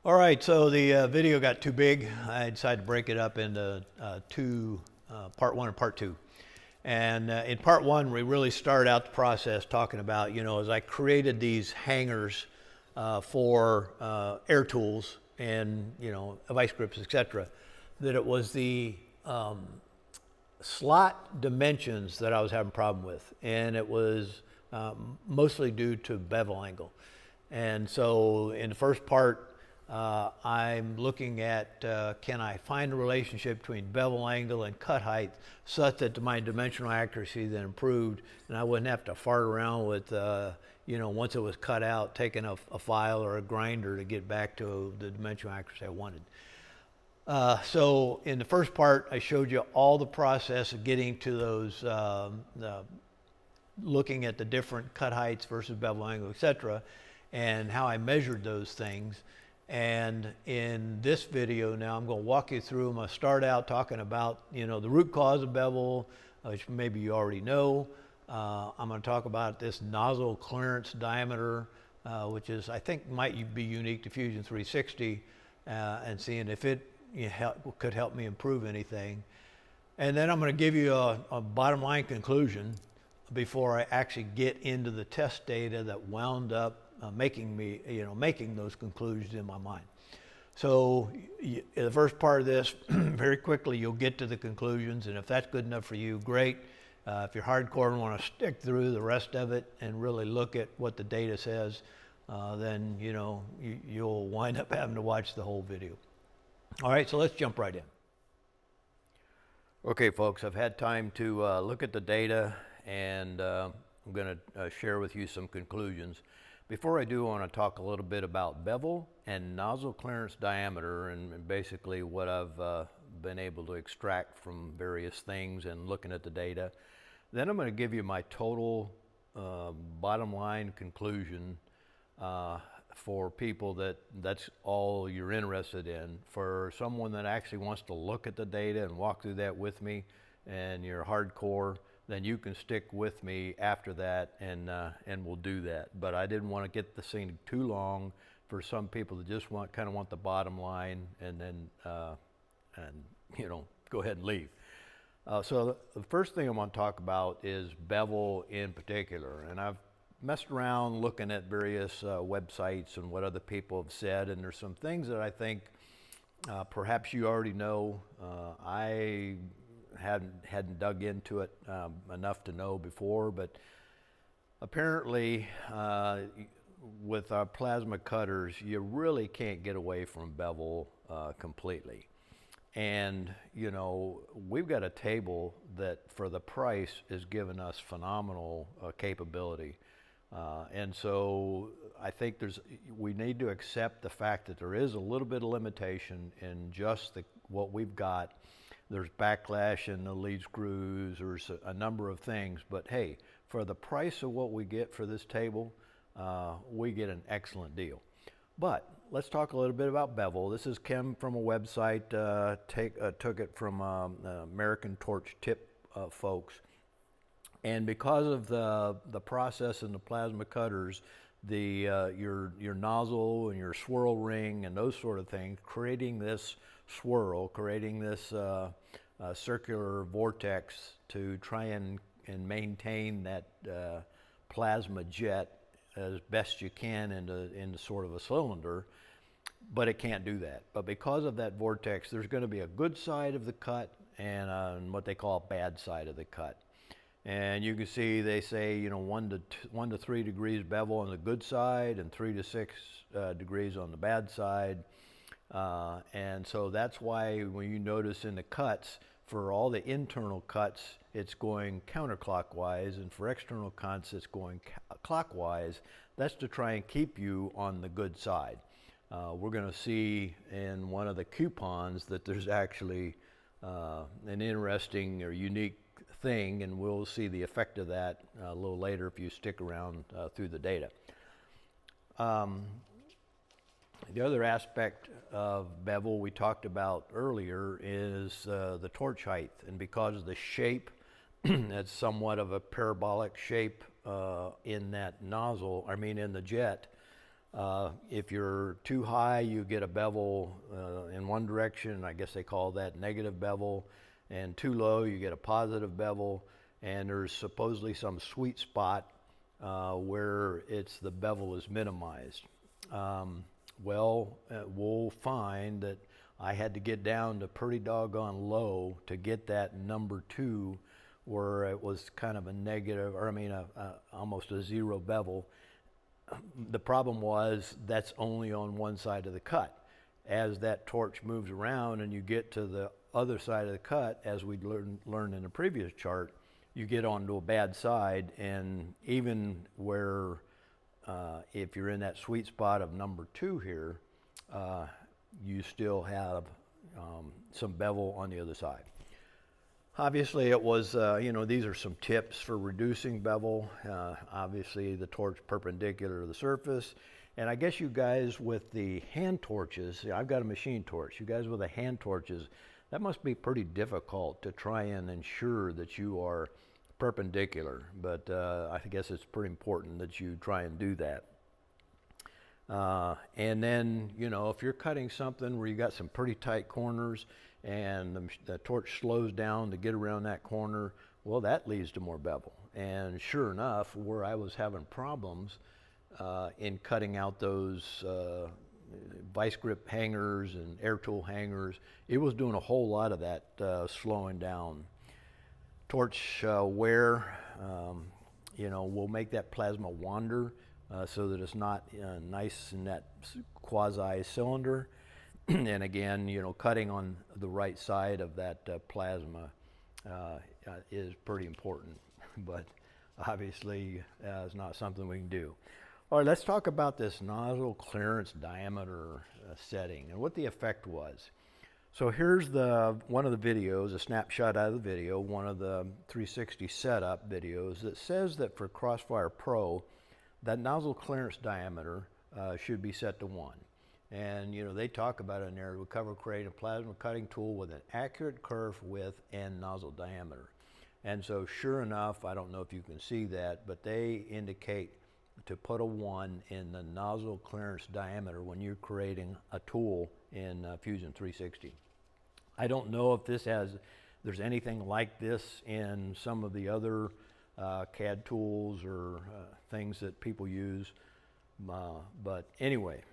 All right, so the video got too big. I decided to break it up into part one and part two. And in part one, we really started out the process talking about, as I created these hangers for air tools and, vice grips, etc., that it was the slot dimensions that I was having a problem with. And it was mostly due to bevel angle. And so in the first part, I'm looking at can I find a relationship between bevel angle and cut height such that my dimensional accuracy then improved and I wouldn't have to fart around with, once it was cut out, taking a file or a grinder to get back to the dimensional accuracy I wanted. So in the first part, I showed you all the process of getting to those, looking at the different cut heights versus bevel angle, etc., and how I measured those things. And in this video now, I'm going to walk you through. I'm going to start out talking about, the root cause of bevel, which maybe you already know. I'm going to talk about this nozzle clearance diameter, which is, I think, might be unique to Fusion 360, and seeing if it could help me improve anything. And then I'm going to give you a bottom line conclusion before I actually get into the test data that wound up making those conclusions in my mind. So in the first part of this, very quickly, you'll get to the conclusions. And if that's good enough for you, great. If you're hardcore and want to stick through the rest of it and really look at what the data says, then, you'll wind up having to watch the whole video. All right, so let's jump right in. Okay, folks, I've had time to look at the data, and I'm going to share with you some conclusions. Before I do, I want to talk a little bit about bevel and nozzle clearance diameter and basically what I've been able to extract from various things and looking at the data. Then I'm going to give you my total bottom line conclusion for people that's all you're interested in. For someone that actually wants to look at the data and walk through that with me and you're hardcore, then you can stick with me after that and we'll do that. But I didn't want to get the thing too long for some people that just kind of want the bottom line and then go ahead and leave. So the first thing I want to talk about is bevel in particular. And I've messed around looking at various websites and what other people have said, and there's some things that I think perhaps you already know. I hadn't dug into it enough to know before, but apparently with our plasma cutters, you really can't get away from bevel completely. And we've got a table that for the price is giving us phenomenal capability. And so I think we need to accept the fact that there is a little bit of limitation in just what we've got. There's backlash in the lead screws, there's a number of things, but hey, for the price of what we get for this table, we get an excellent deal. But let's talk a little bit about bevel. This is Kim from a website, took it from American Torch Tip folks. And because of the process in the plasma cutters, your nozzle and your swirl ring and those sort of things, creating this swirl, creating this circular vortex to try and maintain that plasma jet as best you can into sort of a cylinder, but it can't do that. But because of that vortex, there's going to be a good side of the cut and what they call a bad side of the cut. And you can see they say 1 to 3 degrees bevel on the good side and 3 to 6 degrees on the bad side. And so that's why when you notice in the cuts, for all the internal cuts, it's going counterclockwise, and for external cuts, it's going clockwise. That's to try and keep you on the good side. We're going to see in one of the coupons that there's actually an interesting or unique thing, and we'll see the effect of that a little later if you stick around through the data. The other aspect of bevel we talked about earlier is the torch height, and because of the shape, it's somewhat of a parabolic shape in that nozzle, in the jet, If you're too high, you get a bevel in one direction. I guess they call that negative bevel. And too low, you get a positive bevel. And there's supposedly some sweet spot where the bevel is minimized. We'll find that I had to get down to pretty doggone low to get that number 2, where it was kind of a negative, or I mean, almost a zero bevel. The problem was that's only on one side of the cut. As that torch moves around and you get to the other side of the cut, as we learned in the previous chart, you get onto a bad side, and even where if you're in that sweet spot of number 2 here, you still have some bevel on the other side. Obviously it was, these are some tips for reducing bevel. Obviously the torch perpendicular to the surface. And I guess you guys with the hand torches, I've got a machine torch, you guys with the hand torches, that must be pretty difficult to try and ensure that you are perpendicular. But I guess it's pretty important that you try and do that. And then, if you're cutting something where you got some pretty tight corners and the torch slows down to get around that corner, well, that leads to more bevel. And sure enough, where I was having problems in cutting out those vice grip hangers and air tool hangers, it was doing a whole lot of that slowing down. Torch wear, will make that plasma wander so that it's not nice in that quasi cylinder. And again, cutting on the right side of that plasma is pretty important, but obviously it's not something we can do. All right, let's talk about this nozzle clearance diameter setting and what the effect was. So here's one of the videos, a snapshot out of the video, one of the 360 setup videos that says that for Crossfire Pro, that nozzle clearance diameter should be set to 1. And they talk about it in there, we cover create a plasma cutting tool with an accurate kerf width and nozzle diameter. And so sure enough, I don't know if you can see that, but they indicate to put a 1 in the nozzle clearance diameter when you're creating a tool in Fusion 360. I don't know if there's anything like this in some of the other CAD tools or things that people use, but anyway,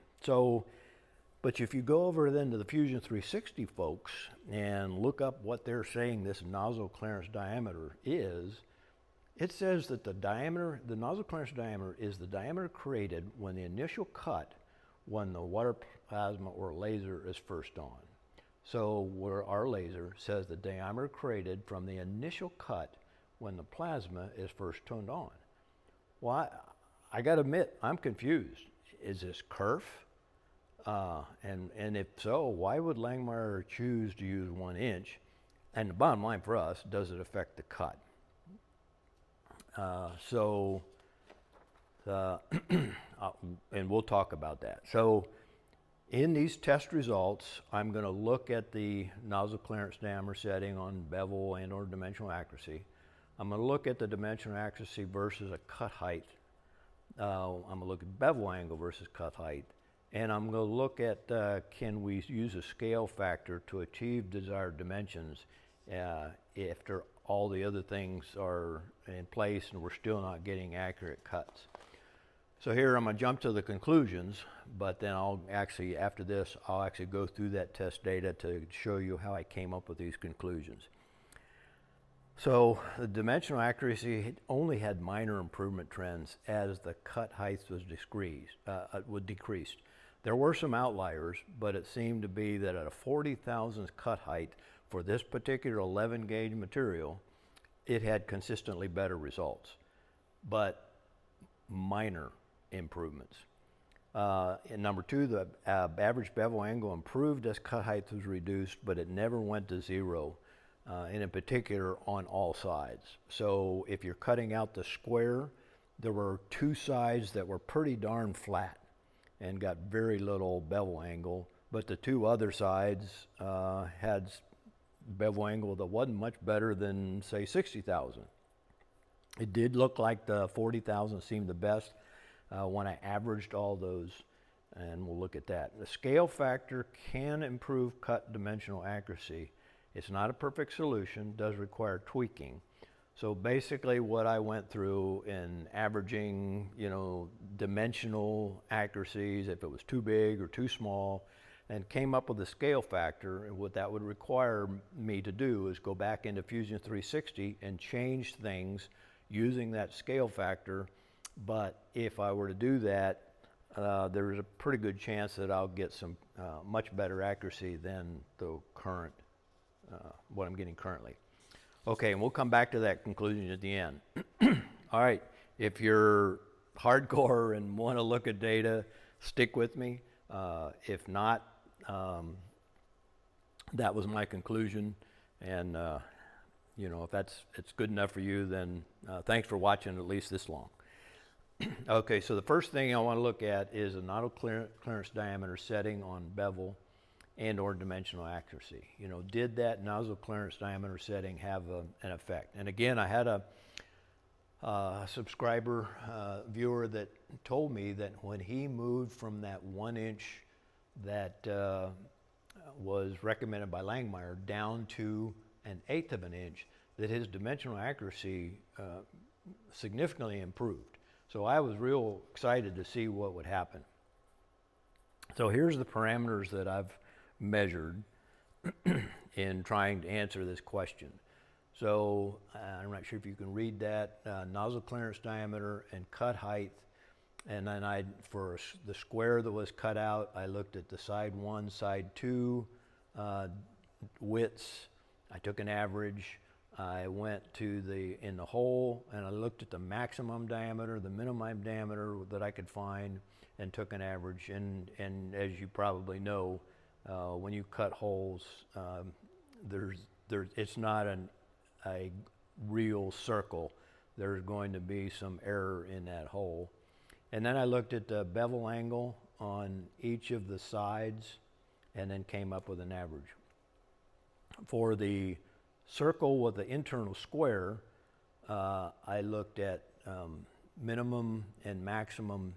but if you go over then to the Fusion 360 folks and look up what they're saying this nozzle clearance diameter is, it says that the nozzle clearance diameter is the diameter created when the initial cut when the water plasma or laser is first on. So where our laser says the diameter created from the initial cut when the plasma is first turned on. Well, I got to admit, I'm confused. Is this kerf? And if so, why would Langmuir choose to use 1 inch? And the bottom line for us, does it affect the cut? And we'll talk about that. So in these test results, I'm going to look at the nozzle clearance diameter setting on bevel and or dimensional accuracy. I'm going to look at the dimensional accuracy versus a cut height. I'm going to look at bevel angle versus cut height. And I'm going to look at can we use a scale factor to achieve desired dimensions after all the other things are in place and we're still not getting accurate cuts. So here I'm going to jump to the conclusions, but then after this, I'll actually go through that test data to show you how I came up with these conclusions. So the dimensional accuracy only had minor improvement trends as the cut height was decreased. There were some outliers, but it seemed to be that at a 40 thousandths cut height for this particular 11 gauge material, it had consistently better results, but minor improvements. And number 2, the average bevel angle improved as cut height was reduced, but it never went to 0, and in particular on all sides. So if you're cutting out the square, there were 2 sides that were pretty darn flat and got very little bevel angle, but the 2 other sides had bevel angle that wasn't much better than, say, 60,000. It did look like the 40,000 seemed the best when I averaged all those and we'll look at that. The scale factor can improve cut dimensional accuracy. It's not a perfect solution, does require tweaking. So basically what I went through in averaging, dimensional accuracies, if it was too big or too small, and came up with a scale factor. And what that would require me to do is go back into Fusion 360 and change things using that scale factor. But if I were to do that, there's a pretty good chance that I'll get some much better accuracy than the current, what I'm getting currently. Okay, and we'll come back to that conclusion at the end. All right, if you're hardcore and want to look at data, stick with me. If not, that was my conclusion, and if it's good enough for you, then thanks for watching at least this long. Okay, so the first thing I want to look at is a nozzle clearance diameter setting on bevel and or dimensional accuracy. Did that nozzle clearance diameter setting have an effect? And again, I had a subscriber viewer that told me that when he moved from that 1 inch that was recommended by Langmuir down to 1/8 of an inch, that his dimensional accuracy significantly improved. So I was real excited to see what would happen. So here's the parameters that I've measured in trying to answer this question. So I'm not sure if you can read that, nozzle clearance diameter and cut height. And then for the square that was cut out, I looked at the side 1, side 2 widths. I took an average. I went to in the hole and I looked at the maximum diameter, the minimum diameter that I could find, and took an average. And as you probably know, when you cut holes, it's not a real circle. There's going to be some error in that hole. And then I looked at the bevel angle on each of the sides and then came up with an average. For the circle with the internal square, I looked at minimum and maximum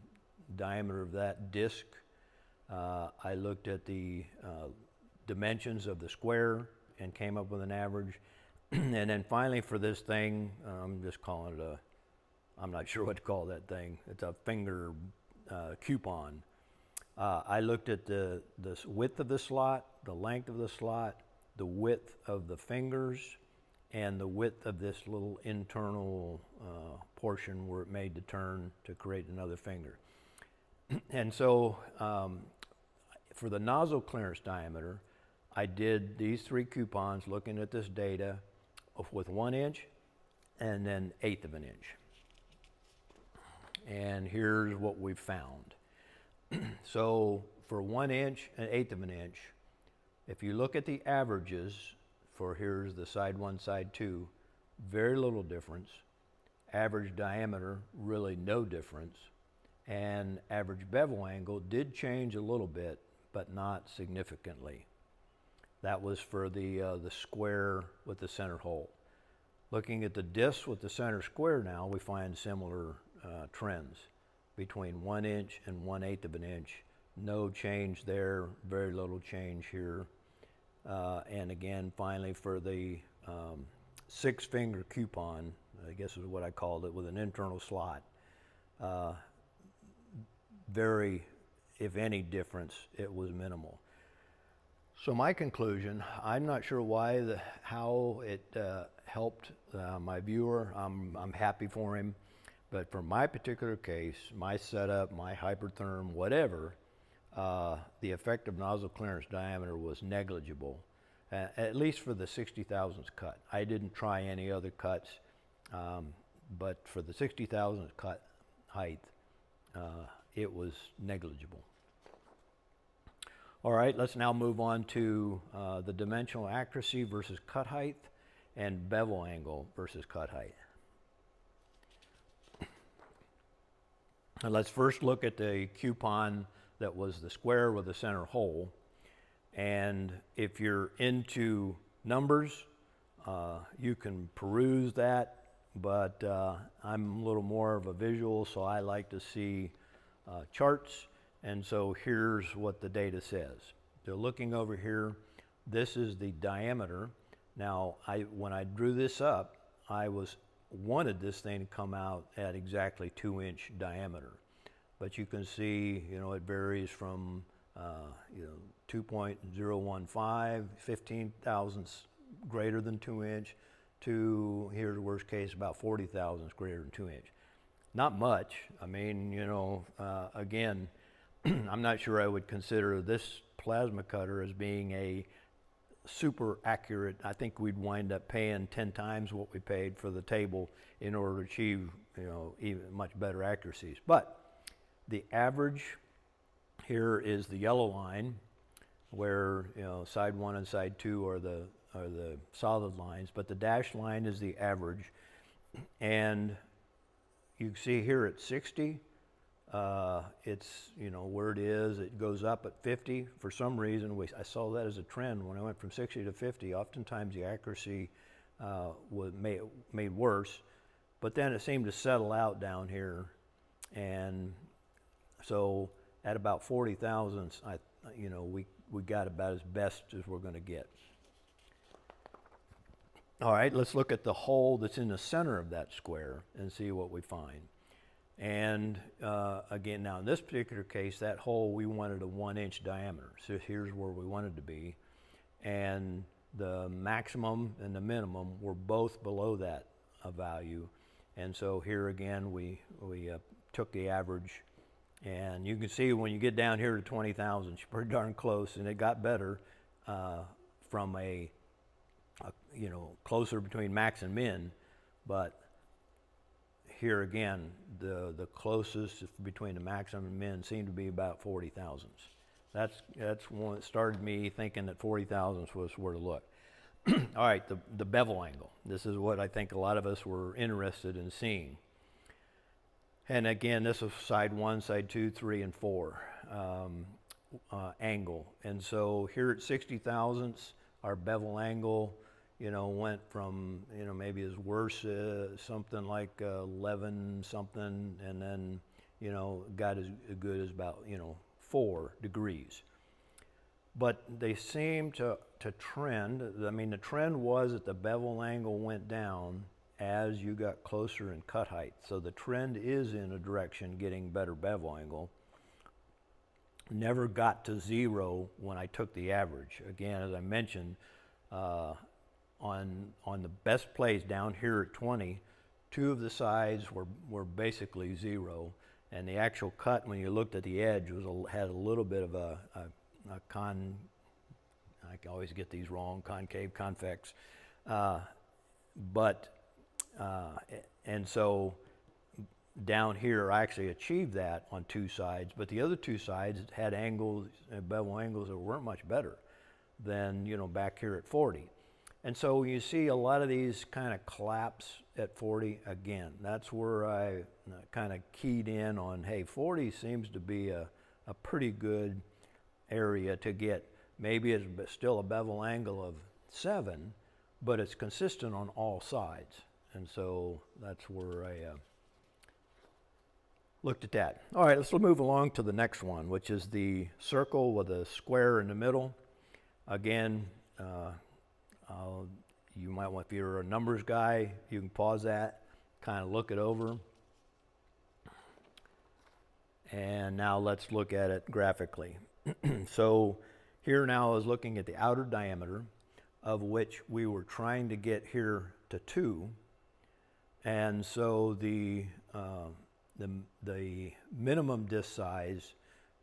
diameter of that disc. I looked at the dimensions of the square and came up with an average. And then finally for this thing, I'm just calling it I'm not sure what to call that thing. It's a finger coupon. I looked at the width of the slot, the length of the slot, the width of the fingers, and the width of this little internal portion where it made the turn to create another finger. And so for the nozzle clearance diameter, I did these 3 coupons looking at this data with 1 inch and then 1/8 of an inch. And here's what we found. So for 1 inch and 1/8 of an inch, if you look at the averages for here's the side 1, side 2, very little difference. Average diameter, really no difference. And average bevel angle did change a little bit, but not significantly. That was for the square with the center hole. Looking at the disc with the center square now, we find similar trends between 1 inch and 1/8 of an inch. No change there, very little change here. And again, finally for the 6-finger coupon, I guess is what I called it, with an internal slot, very, if any difference, it was minimal. So my conclusion, I'm not sure how it helped my viewer. I'm happy for him, but for my particular case, my setup, my hypertherm, whatever, the effective nozzle clearance diameter was negligible, at least for the 60,000ths cut. I didn't try any other cuts, but for the 60,000ths cut height, it was negligible. All right, let's now move on to the dimensional accuracy versus cut height and bevel angle versus cut height. And let's first look at the coupon that was the square with the center hole. And if you're into numbers, you can peruse that, but I'm a little more of a visual, so I like to see charts. And so here's what the data says. So looking over here, this is the diameter. Now, when I drew this up, I wanted this thing to come out at exactly 2-inch diameter. But you can see, it varies from, 2.015, 15 thousandths greater than 2-inch, to here's the worst case, about 40 thousandths greater than 2-inch. Not much. I mean, again, I'm not sure I would consider this plasma cutter as being a super accurate. I think we'd wind up paying 10 times what we paid for the table in order to achieve, even much better accuracies. But the average here is the yellow line, where side 1 and side 2 are the solid lines, but the dashed line is the average. And you can see here at 60, it's where it is. It goes up at 50. For some reason, I saw that as a trend when I went from 60 to 50. Oftentimes the accuracy was made worse, but then it seemed to settle out down here, and so at about 40 thousandths, we got about as best as we're going to get. All right, let's look at the hole that's in the center of that square and see what we find. And again, now in this particular case, that hole, we wanted a 1-inch diameter. So here's where we wanted to be. And the maximum and the minimum were both below that value. And so here again, we took the average. And you can see when you get down here to 20 thousandths, you're pretty darn close. And it got better from closer between max and min. But here again, the closest between the maximum and min seemed to be about 40 thousandths. That's one that started me thinking that 40 thousandths was where to look. All right, the bevel angle. This is what I think a lot of us were interested in seeing. And again, this is side 1, side 2, 3, and 4 angle. And so here at 60 thousandths, our bevel angle went from, maybe as worse something like 11 something, and then, got as good as about, 4 degrees. But they seem to trend. I mean, the trend was that the bevel angle went down as you got closer in cut height. So the trend is in a direction getting better bevel angle. Never got to 0 when I took the average. Again, as I mentioned, on the best place down here at 20, 2 of the sides were basically 0, and the actual cut, when you looked at the edge, had a little bit of a I always get these wrong, concave, convex, and so down here I actually achieved that on 2 sides, but the other 2 sides had angles, bevel angles that weren't much better than back here at 40. And so you see a lot of these kind of collapse at 40 again. That's where I kind of keyed in on, hey, 40 seems to be a pretty good area to get. Maybe it's still a bevel angle of 7, but it's consistent on all sides. And so that's where I looked at that. All right, let's move along to the next one, which is the circle with a square in the middle. Again, you might want, if you're a numbers guy, you can pause that, kind of look it over. And now let's look at it graphically. So here now is looking at the outer diameter, of which we were trying to get here to 2. And so the minimum disc size,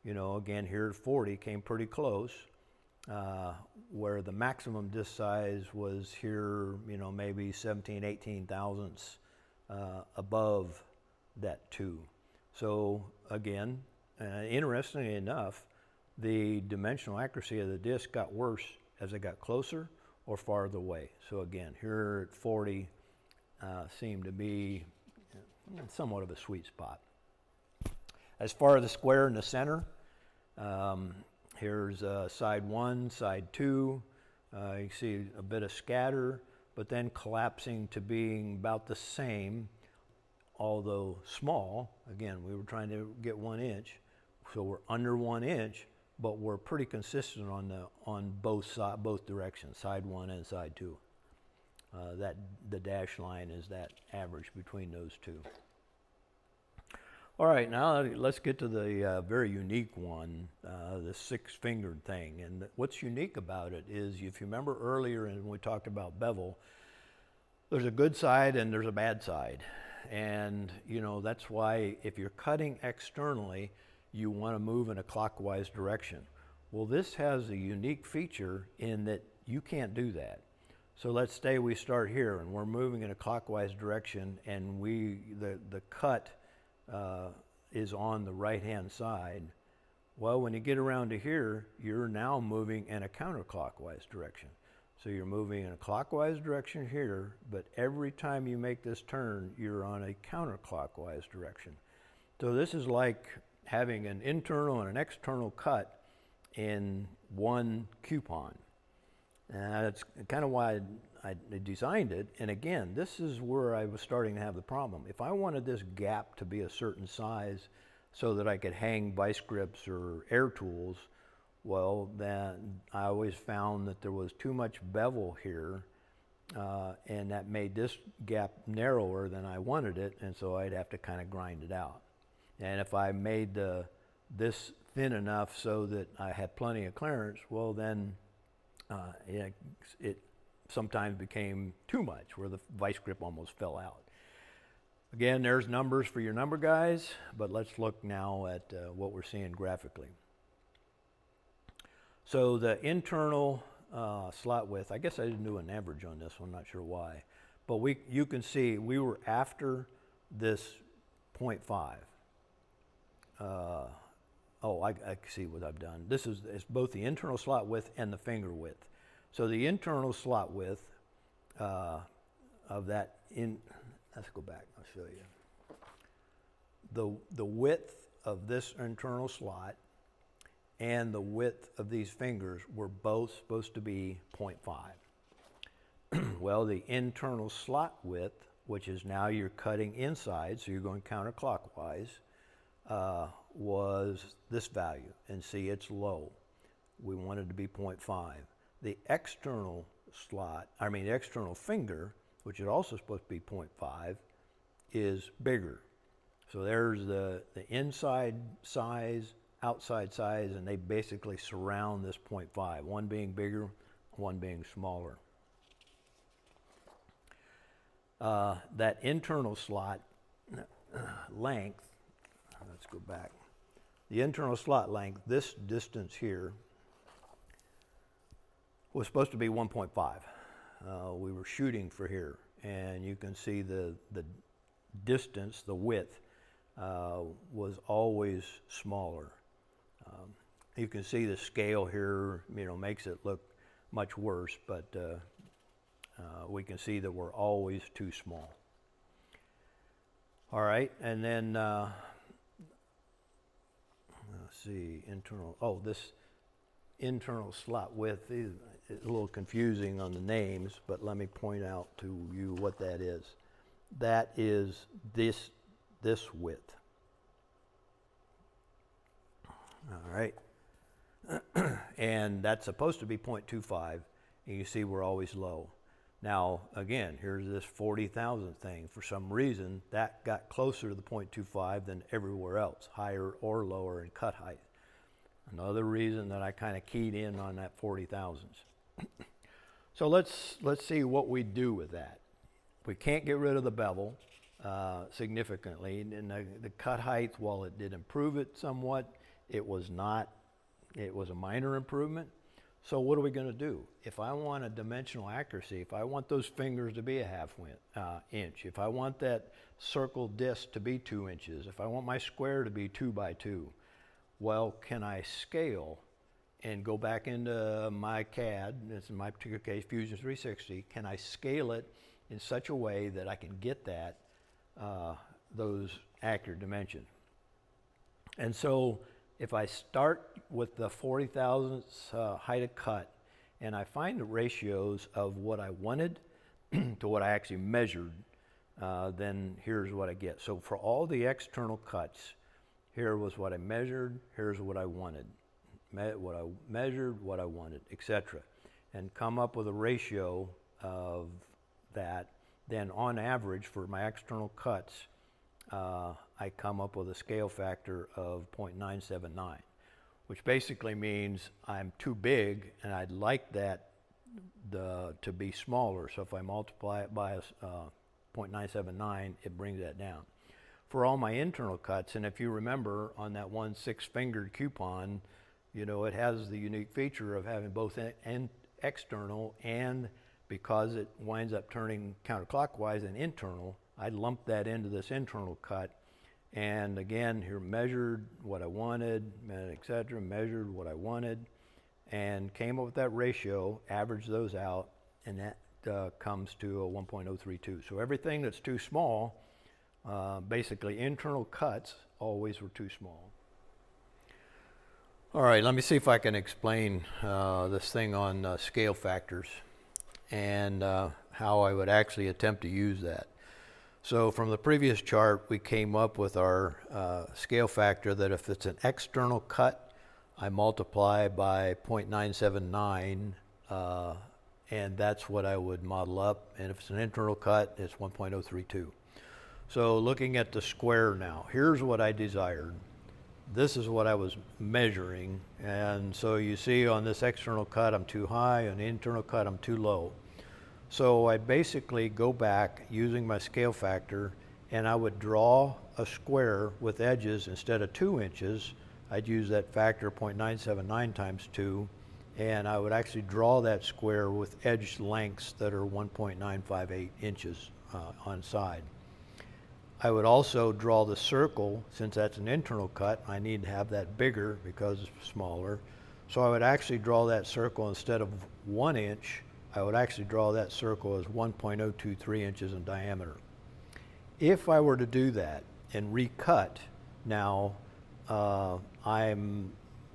again here at 40 came pretty close. Where the maximum disc size was here, maybe 17, 18 thousandths above that 2. So again, interestingly enough, the dimensional accuracy of the disc got worse as it got closer or farther away. So again, here at 40 seemed to be somewhat of a sweet spot. As far as the square in the center, here's side 1, side 2. You can see a bit of scatter, but then collapsing to being about the same, although small. Again, we were trying to get 1 inch. So we're under 1 inch, but we're pretty consistent on both directions, side 1 and side 2. That the dash line is that average between those two. All right, now let's get to the very unique one, the 6-fingered thing. And what's unique about it is, if you remember earlier when we talked about bevel, there's a good side and there's a bad side. And you know, that's why if you're cutting externally, you want to move in a clockwise direction. Well, this has a unique feature in that you can't do that. So let's say we start here and we're moving in a clockwise direction, and the cut is on the right-hand side. Well, when you get around to here, you're now moving in a counterclockwise direction. So you're moving in a clockwise direction here, but every time you make this turn, you're on a counterclockwise direction. So this is like having an internal and an external cut in one coupon. And that's kind of why I designed it. And again, this is where I was starting to have the problem. If I wanted this gap to be a certain size so that I could hang vice grips or air tools, well, then I always found that there was too much bevel here, and that made this gap narrower than I wanted it, and so I'd have to kind of grind it out. And if I made this thin enough so that I had plenty of clearance, well then it sometimes became too much, where the vice grip almost fell out. Again, there's numbers for your number guys, but let's look now at what we're seeing graphically. So the internal slot width, I guess I didn't do an average on this one, I'm not sure why, but you can see we were after this 0.5. I can see what I've done. This is both the internal slot width and the finger width. So the internal slot width of that, let's go back, I'll show you. The width of this internal slot and the width of these fingers were both supposed to be 0.5. Well, the internal slot width, which is now you're cutting inside, so you're going counterclockwise, was this value. And see, it's low. We wanted to be 0.5. The external the external finger, which is also supposed to be 0.5, is bigger. So there's the inside size, outside size, and they basically surround this 0.5, one being bigger, one being smaller. That internal slot length, let's go back. The internal slot length, this distance here, was supposed to be 1.5. We were shooting for here, and you can see the distance, the width, was always smaller. You can see the scale here, makes it look much worse, but we can see that we're always too small. All right, and then let's see, this internal slot width is a little confusing on the names, but let me point out to you what that is. That is this width. All right. And that's supposed to be 0.25, and you see we're always low. Now, again, here's this 40,000 thing. For some reason, that got closer to the 0.25 than everywhere else, higher or lower in cut height. Another reason that I kind of keyed in on that 40,000s. So let's see what we do with that. We can't get rid of the bevel significantly, and the cut height, while it did improve it somewhat, it was a minor improvement. So what are we going to do? If I want a dimensional accuracy, if I want those fingers to be a half inch, if I want that circle disc to be 2 inches, if I want my square to be 2 by 2, well, can I scale and go back into my CAD, this in my particular case, Fusion 360, can I scale it in such a way that I can get that, those accurate dimensions? And so if I start with the 40 thousandths height of cut, and I find the ratios of what I wanted to what I actually measured, then here's what I get. So for all the external cuts, Here was what I measured, here's what I wanted. What I measured, what I wanted, etc. And come up with a ratio of that. Then on average for my external cuts, I come up with a scale factor of 0.979, which basically means I'm too big and I'd like that to be smaller. So if I multiply it by 0.979, it brings that down. For all my internal cuts, and if you remember on that one 6-fingered coupon, you know, it has the unique feature of having both external, and because it winds up turning counterclockwise and internal, I lump that into this internal cut. And again, here measured what I wanted, etc., measured what I wanted, and came up with that ratio, averaged those out, and that comes to a 1.032. So everything that's too small, basically internal cuts always were too small. All right, let me see if I can explain this thing on scale factors and how I would actually attempt to use that. So from the previous chart, we came up with our scale factor that if it's an external cut, I multiply by 0.979, and that's what I would model up. And if it's an internal cut, it's 1.032. So looking at the square now, here's what I desired. This is what I was measuring, and so you see on this external cut I'm too high, on the internal cut I'm too low. So I basically go back using my scale factor, and I would draw a square with edges. Instead of 2 inches, I'd use that factor 0.979 times 2, and I would actually draw that square with edge lengths that are 1.958 inches on side. I would also draw the circle. Since that's an internal cut, I need to have that bigger because it's smaller. So I would actually draw that circle, instead of 1 inch, I would actually draw that circle as 1.023 inches in diameter. If I were to do that and recut, now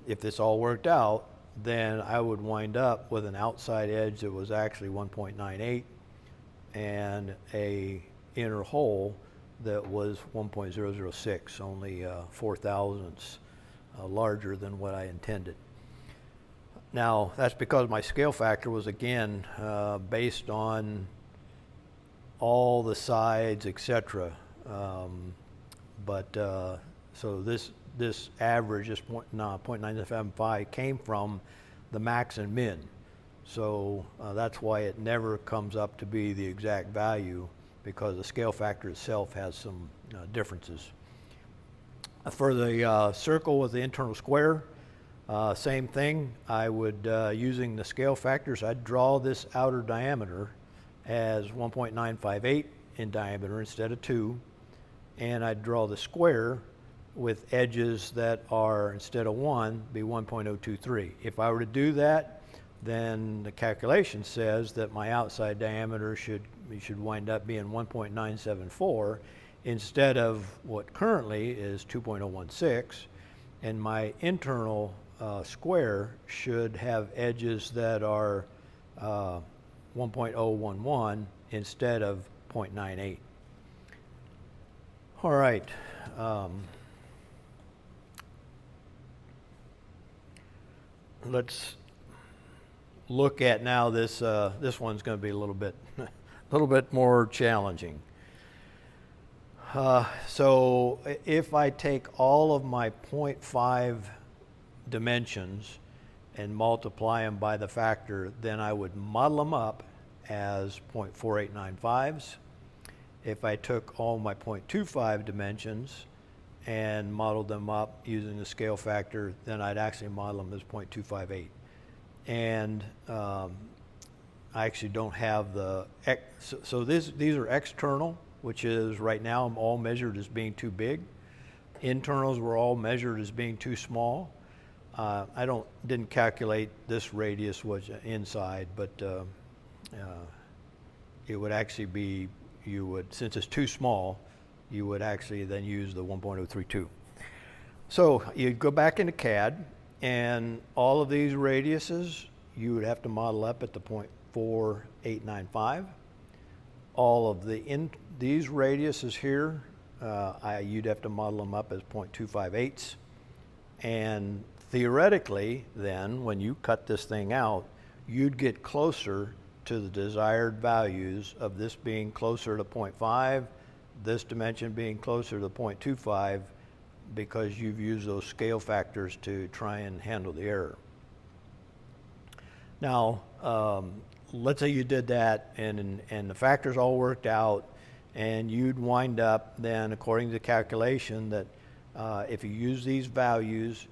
if this all worked out, then I would wind up with an outside edge that was actually 1.98 and a inner hole that was 1.006, only 4 thousandths larger than what I intended. Now, that's because my scale factor was, again, based on all the sides, etc. So this average, this 0.975, came from the max and min. So that's why it never comes up to be the exact value, because the scale factor itself has some differences. For the circle with the internal square, same thing. I would, using the scale factors, I'd draw this outer diameter as 1.958 in diameter instead of 2, and I'd draw the square with edges that are, instead of 1, be 1.023. If I were to do that, then the calculation says that my outside diameter should wind up being 1.974 instead of what currently is 2.016, and my internal square should have edges that are 1.011 instead of 0.98. All right. Let's look at now this. This one's going to be a little bit more challenging. So if I take all of my 0.5 dimensions and multiply them by the factor, then I would model them up as 0.4895s. If I took all my 0.25 dimensions and modeled them up using the scale factor, then I'd actually model them as 0.258. And I actually don't have the, so these are external, which is right now I'm all measured as being too big. Internals were all measured as being too small. I didn't calculate this radius was inside, but it would actually be, since it's too small, you would actually then use the 1.032. So you'd go back into CAD, and all of these radiuses you would have to model up at the 0.4895. All of these radiuses here, you'd have to model them up as 0.258s. And theoretically, then, when you cut this thing out, you'd get closer to the desired values of this being closer to 0.5, this dimension being closer to 0.25, because you've used those scale factors to try and handle the error. Now, let's say you did that and the factors all worked out, and you'd wind up then, according to the calculation, that if you use these values,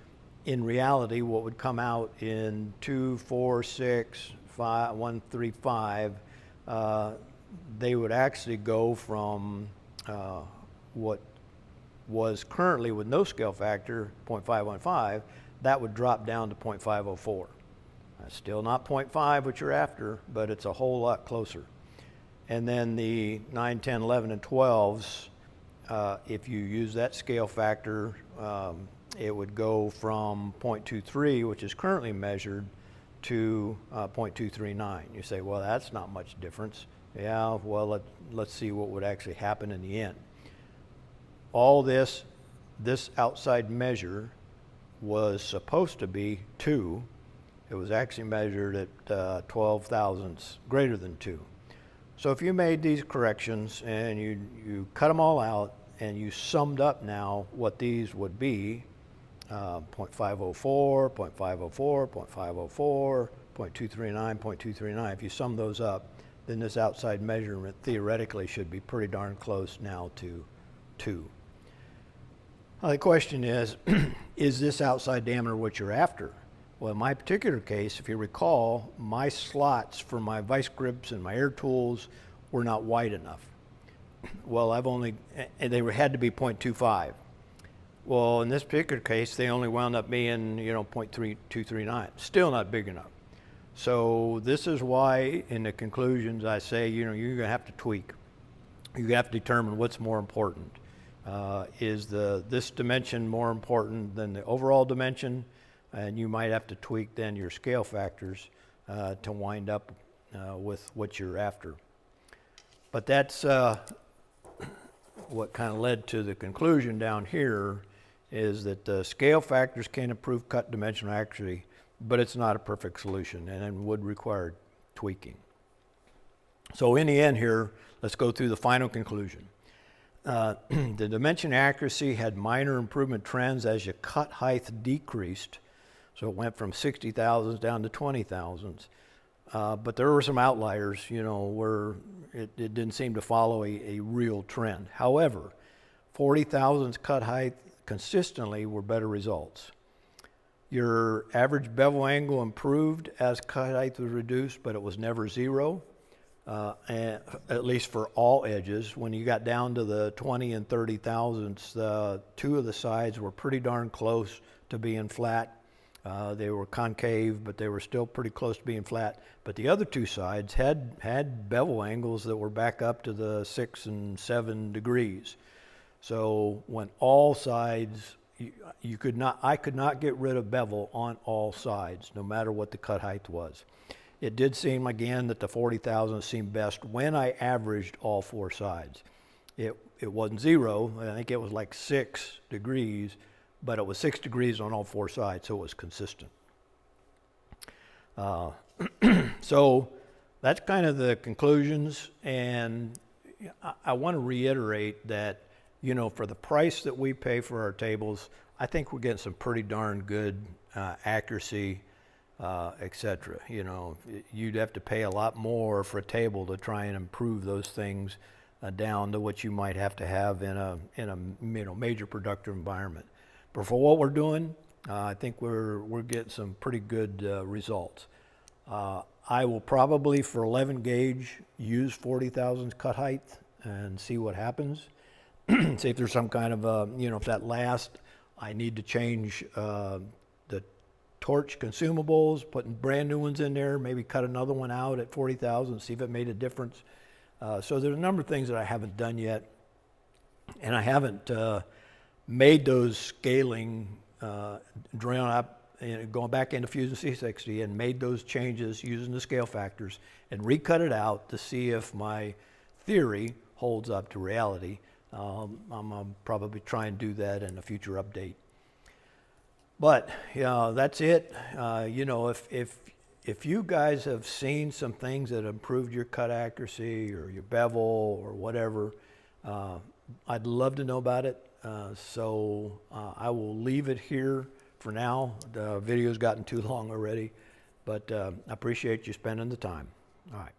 in reality, what would come out in 2, 4, 6, 5, 1, 3, 5, they would actually go from what was currently with no scale factor, 0.515, that would drop down to 0.504. Still not 0.5, which you're after, but it's a whole lot closer. And then the 9, 10, 11, and 12s, if you use that scale factor, it would go from 0.23, which is currently measured, to 0.239. You say, well, that's not much difference. Yeah, well, let's see what would actually happen in the end. All this outside measure was supposed to be 2. It was actually measured at 12 thousandths greater than 2. So if you made these corrections and you cut them all out and you summed up now what these would be, 0.504, 0.504, 0.504, 0.239, 0.239, if you sum those up, then this outside measurement theoretically should be pretty darn close now to 2. The question is this outside diameter what you're after? Well, in my particular case, if you recall, my slots for my vice grips and my air tools were not wide enough. Well, they had to be 0.25. Well, in this particular case, they only wound up being, 0.3239. Still not big enough. So this is why in the conclusions I say, you're going to have to tweak. You have to determine what's more important. Is this dimension more important than the overall dimension? And you might have to tweak then your scale factors to wind up with what you're after. But that's what kind of led to the conclusion down here, is that the scale factors can improve cut dimensional accuracy, but it's not a perfect solution and it would require tweaking. So in the end here, let's go through the final conclusion. The dimension accuracy had minor improvement trends as your cut height decreased. So it went from 60 thousandths down to 20 thousandths. But there were some outliers, where it didn't seem to follow a real trend. However, 40 thousandths cut height consistently were better results. Your average bevel angle improved as cut height was reduced, but it was never 0, and at least for all edges. When you got down to the 20 and 30 thousandths, 2 of the sides were pretty darn close to being flat. They were concave, but they were still pretty close to being flat. But the other 2 sides had bevel angles that were back up to the 6 and 7 degrees. So when all sides, I could not get rid of bevel on all sides, no matter what the cut height was. It did seem again that the 40 thousandths seemed best when I averaged all 4 sides. It wasn't 0. I think it was like 6 degrees. But it was 6 degrees on all 4 sides, so it was consistent. So that's kind of the conclusions, and I want to reiterate that, for the price that we pay for our tables, I think we're getting some pretty darn good accuracy, etc. You'd have to pay a lot more for a table to try and improve those things down to what you might have to have in a major productive environment. But for what we're doing, I think we're getting some pretty good results. I will probably, for 11 gauge, use 40 thousandths cut height and see what happens. See if there's some kind of, if that lasts, I need to change the torch consumables, putting brand new ones in there, maybe cut another one out at 40 thousandths, see if it made a difference. So there's a number of things that I haven't done yet, and I haven't made those scaling, drawing up, going back into Fusion C60 and made those changes using the scale factors and recut it out to see if my theory holds up to reality. I'm probably try and do that in a future update. But that's it. If you guys have seen some things that improved your cut accuracy or your bevel or whatever, I'd love to know about it. So I will leave it here for now. The video's gotten too long already, but I appreciate you spending the time. All right.